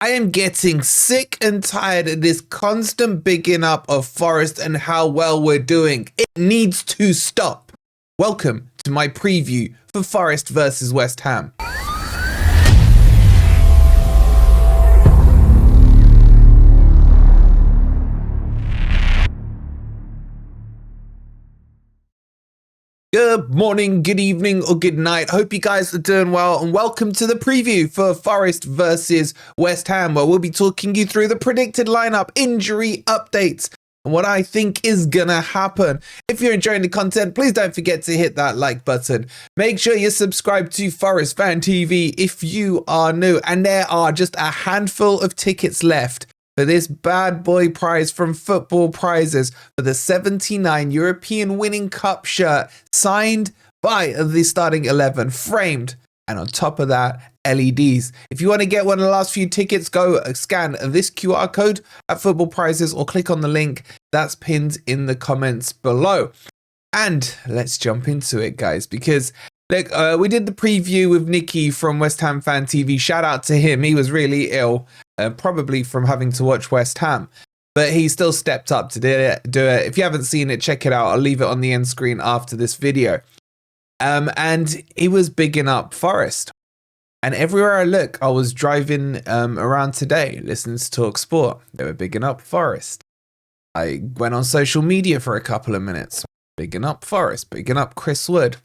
I am getting sick and tired of this constant bigging up of Forest and how well we're doing. It needs to stop. Welcome to my preview for Forest versus West Ham. Good morning, good evening, or good night. Hope you guys are doing well, and welcome to the preview for Forest versus West Ham, where we'll be talking you through the predicted lineup, injury updates, and what I think is gonna happen. If you're enjoying the content, please don't forget to hit that like button. Make sure you're subscribed to Forest Fan TV if you are new, and there are just a handful of tickets left for this bad boy prize from Football Prizes for the 79 European Winning Cup shirt signed by the starting 11, framed, and on top of that, LEDs. If you want to get one of the last few tickets, go scan this QR code at Football Prizes or click on the link that's pinned in the comments below. And let's jump into it, guys, because look, we did the preview with Nicky from West Ham Fan TV. Shout out to him. He was really ill, probably from having to watch West Ham. But he still stepped up to do it. If you haven't seen it, check it out. I'll leave it on the end screen after this video. And he was bigging up Forest. And everywhere I look, I was driving around today, listening to Talk Sport. They were bigging up Forest. I went on social media for a couple of minutes. Bigging up Forest, bigging up Chris Wood.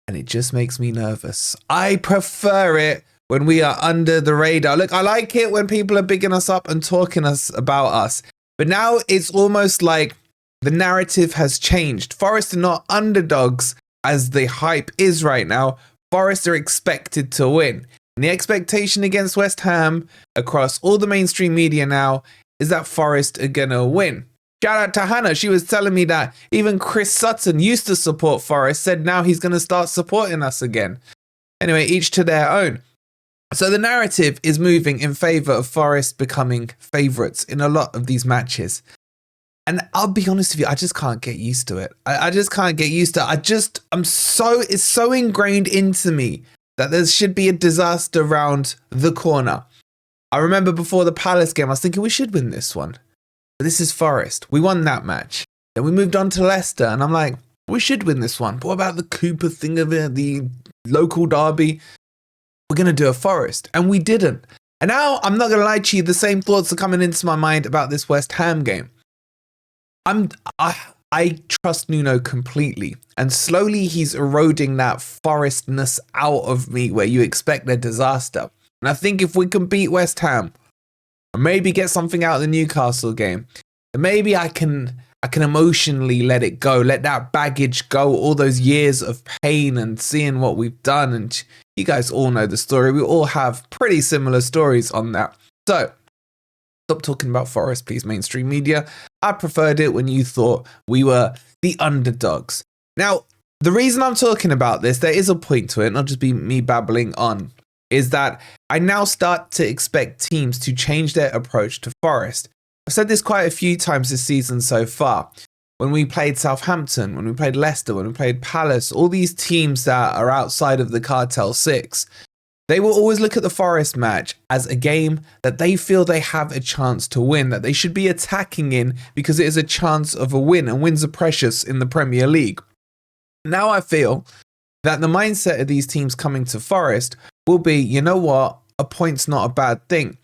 And it just makes me nervous. I prefer it when we are under the radar. Look, I like it when people are bigging us up and talking about us. But now it's almost like the narrative has changed. Forest are not underdogs as the hype is right now. Forest are expected to win. And the expectation against West Ham across all the mainstream media now is that Forest are going to win. Shout out to Hannah. She was telling me that even Chris Sutton used to support Forest, said now he's going to start supporting us again. Anyway, each to their own. So the narrative is moving in favour of Forest becoming favourites in a lot of these matches. And I'll be honest with you, I just can't get used to it. I just can't get used to it. It's so ingrained into me that there should be a disaster around the corner. I remember before the Palace game, I was thinking we should win this one. But this is Forest. We won that match. Then we moved on to Leicester, and I'm like, we should win this one. But what about the Cooper thing of it, the local derby? We're going to do a Forest. And we didn't. And now, I'm not going to lie to you, the same thoughts are coming into my mind about this West Ham game. I trust Nuno completely. And slowly he's eroding that Forestness out of me where you expect a disaster. And I think if we can beat West Ham, or maybe get something out of the Newcastle game, then maybe I can emotionally let it go, let that baggage go, all those years of pain and seeing what we've done. And you guys all know the story. We all have pretty similar stories on that. So stop talking about Forest, please, mainstream media. I preferred it when you thought we were the underdogs. Now, the reason I'm talking about this, there is a point to it, not just be me babbling on, is that I now start to expect teams to change their approach to Forest. I've said this quite a few times this season so far. When we played Southampton, when we played Leicester, when we played Palace, all these teams that are outside of the Cartel 6, they will always look at the Forest match as a game that they feel they have a chance to win, that they should be attacking in because it is a chance of a win, and wins are precious in the Premier League. Now I feel that the mindset of these teams coming to Forest will be, you know what, a point's not a bad thing.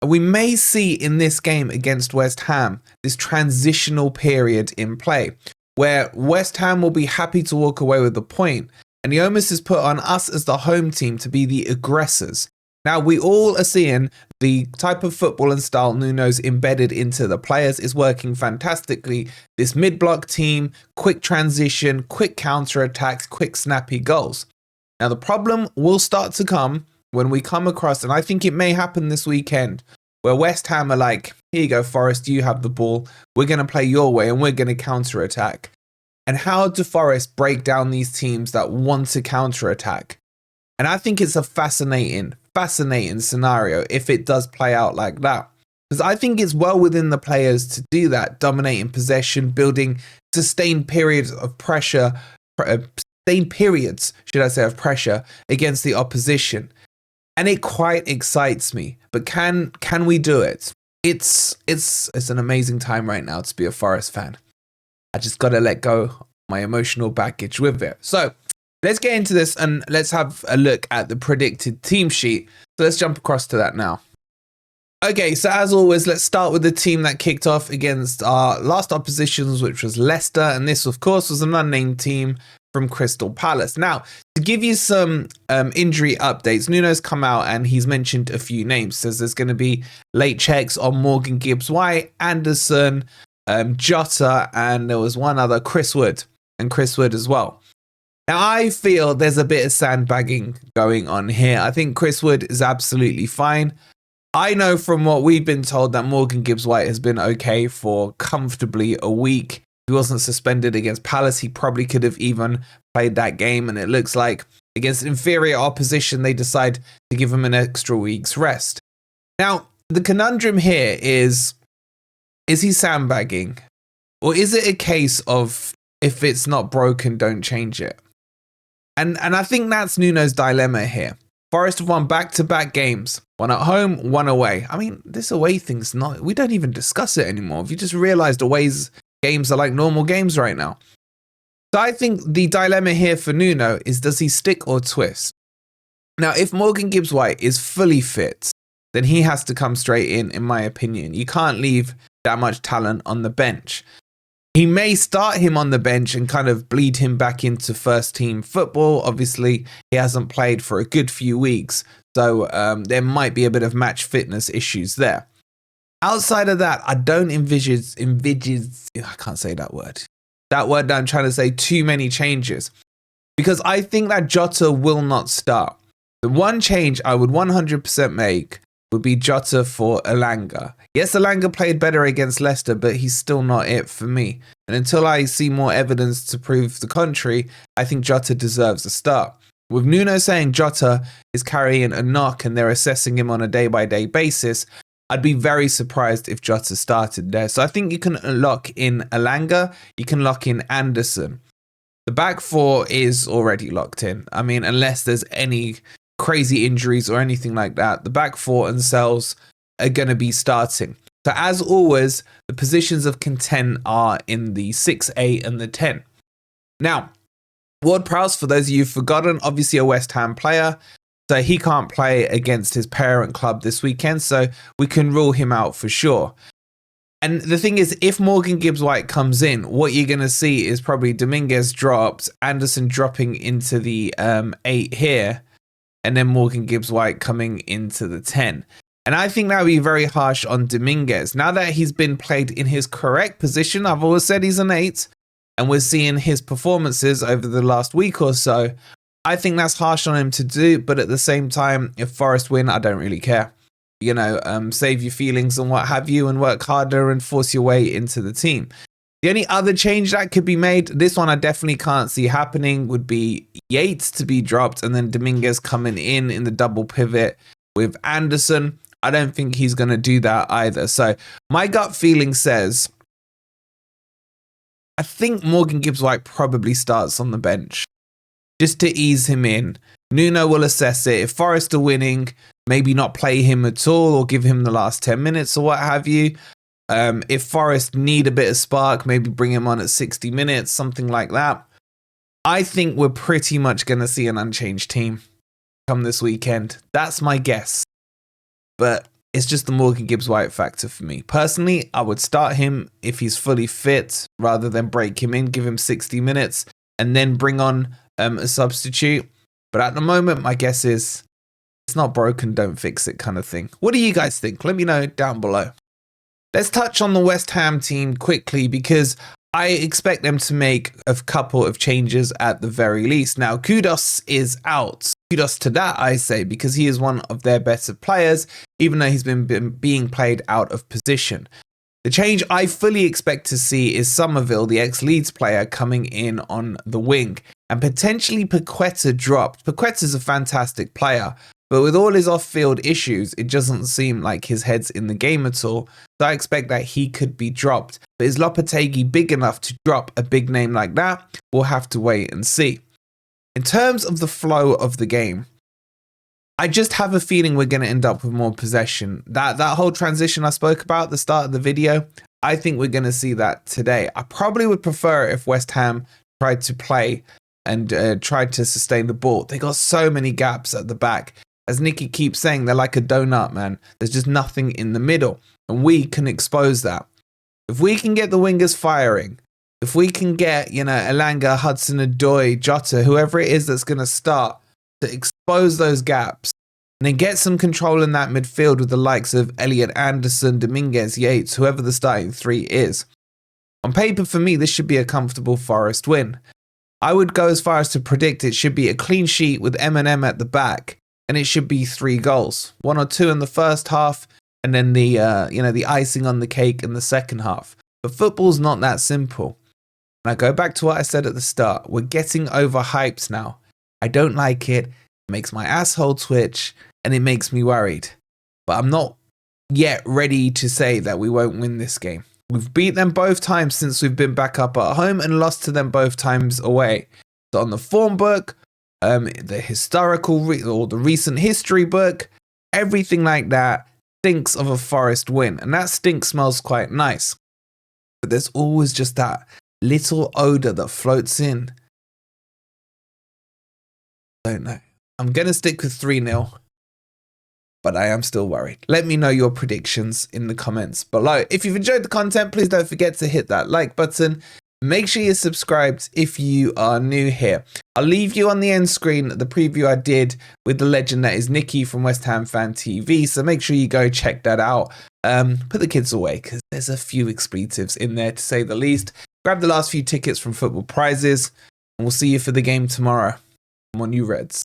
We may see in this game against West Ham this transitional period in play where West Ham will be happy to walk away with the point, and the onus is put on us as the home team to be the aggressors. Now, we all are seeing the type of football and style Nuno's embedded into the players is working fantastically. This mid-block team, quick transition, quick counter-attacks, quick snappy goals. Now, the problem will start to come when we come across, and I think it may happen this weekend, where West Ham are like, here you go, Forest, you have the ball. We're going to play your way and we're going to counter-attack. And how do Forest break down these teams that want to counter-attack? And I think it's a fascinating scenario if it does play out like that. Because I think it's well within the players to do that, dominating possession, building sustained periods of pressure, of pressure against the opposition. and it quite excites me. But can we do it? It's an amazing time right now to be a Forest fan. I just got to let go my emotional baggage with it. So let's get into this and let's have a look at the predicted team sheet. So let's jump across to that now. Okay, so as always, let's start with the team that kicked off against our last oppositions, which was Leicester. And this, of course, was an unnamed team from Crystal Palace. Now, to give you some injury updates, Nuno's come out and he's mentioned a few names. Says there's going to be late checks on Morgan Gibbs-White, Anderson, Jota, and there was one other, Chris Wood as well. Now, I feel there's a bit of sandbagging going on here. I think Chris Wood is absolutely fine. I know from what we've been told that Morgan Gibbs-White has been okay for comfortably a week. He wasn't suspended against Palace. He probably could have even played that game. And it looks like against inferior opposition, they decide to give him an extra week's rest. Now, the conundrum here is he sandbagging? Or is it a case of if it's not broken, don't change it? And I think that's Nuno's dilemma here. Forest have won back-to-back games. One at home, one away. I mean, this away thing's not... We don't even discuss it anymore. Have you just realised aways games are like normal games right now? So I think the dilemma here for Nuno is, does he stick or twist? Now, if Morgan Gibbs-White is fully fit, then he has to come straight in my opinion. You can't leave that much talent on the bench. He may start him on the bench and kind of bleed him back into first team football. Obviously, he hasn't played for a good few weeks, so there might be a bit of match fitness issues there. Outside of that, I don't envisage, I can't say that word. That word that I'm trying to say, too many changes. Because I think that Jota will not start. The one change I would 100% make would be Jota for Elanga. Yes, Elanga played better against Leicester, but he's still not it for me. And until I see more evidence to prove the contrary, I think Jota deserves a start. With Nuno saying Jota is carrying a knock and they're assessing him on a day-by-day basis, I'd be very surprised if Jota started there. So I think you can lock in Elanga, you can lock in Anderson. The back four is already locked in. I mean, unless there's any crazy injuries or anything like that, the back four and Sells are going to be starting. So as always, the positions of content are in the 6, 8 and the 10. Now, Ward-Prowse, for those of you who've forgotten, obviously a West Ham player, so he can't play against his parent club this weekend, so we can rule him out for sure. And the thing is, if Morgan Gibbs-White comes in, what you're going to see is probably Dominguez drops, Anderson dropping into the 8 here, and then Morgan Gibbs-White coming into the 10. And I think that would be very harsh on Dominguez. Now that he's been played in his correct position, I've always said he's an 8, and we're seeing his performances over the last week or so. I think that's harsh on him to do, but at the same time, if Forest win, I don't really care. You know, save your feelings and what have you and work harder and force your way into the team. The only other change that could be made, this one I definitely can't see happening, would be Yates to be dropped and then Dominguez coming in the double pivot with Anderson. I don't think he's going to do that either. So my gut feeling says, I think Morgan Gibbs-White probably starts on the bench just to ease him in. Nuno will assess it. If Forest are winning, maybe not play him at all or give him the last 10 minutes or what have you. If Forest need a bit of spark, maybe bring him on at 60 minutes, something like that. I think we're pretty much going to see an unchanged team come this weekend. That's my guess. But it's just the Morgan Gibbs-White factor for me. Personally, I would start him if he's fully fit rather than break him in, give him 60 minutes and then bring on a substitute. But at the moment, my guess is it's not broken, don't fix it kind of thing. What do you guys think? Let me know down below. Let's touch on the West Ham team quickly because I expect them to make a couple of changes at the very least. Now, Kudos is out. Kudos to that, I say, because he is one of their better players, even though he's been being played out of position. The change I fully expect to see is Somerville, the ex-Leeds player, coming in on the wing. And potentially Paqueta dropped. Paqueta's a fantastic player, but with all his off-field issues, it doesn't seem like his head's in the game at all. So I expect that he could be dropped. But is Lopetegui big enough to drop a big name like that? We'll have to wait and see. In terms of the flow of the game, I just have a feeling we're going to end up with more possession. That whole transition I spoke about at the start of the video, I think we're going to see that today. I probably would prefer if West Ham tried to play and tried to sustain the ball. They got so many gaps at the back. As Nicky keeps saying, they're like a donut, man. There's just nothing in the middle. And we can expose that. If we can get the wingers firing, if we can get, Elanga, Hudson-Odoi, Jota, whoever it is that's going to start to expose those gaps, and then get some control in that midfield with the likes of Elliot Anderson, Dominguez, Yates, whoever the starting three is. On paper, for me, this should be a comfortable Forest win. I would go as far as to predict it should be a clean sheet with M&M at the back, and it should be 3 goals. 1 or 2 in the first half, and then the icing on the cake in the second half. But football's not that simple. And I go back to what I said at the start. We're getting overhyped now. I don't like it. It makes my asshole twitch, and it makes me worried. But I'm not yet ready to say that we won't win this game. We've beat them both times since we've been back up at home and lost to them both times away. So on the form book, the historical or the recent history book, everything like that stinks of a Forest win. And that stink smells quite nice. But there's always just that little odour that floats in. Don't know. I'm going to stick with 3-0. But I am still worried. Let me know your predictions in the comments below. If you've enjoyed the content, please don't forget to hit that like button. Make sure you're subscribed if you are new here. I'll leave you on the end screen the preview I did with the legend that is Nicky from West Ham Fan TV. So make sure you go check that out. Put the kids away because there's a few expletives in there to say the least. Grab the last few tickets from Football Prizes and we'll see you for the game tomorrow. Come on, you Reds.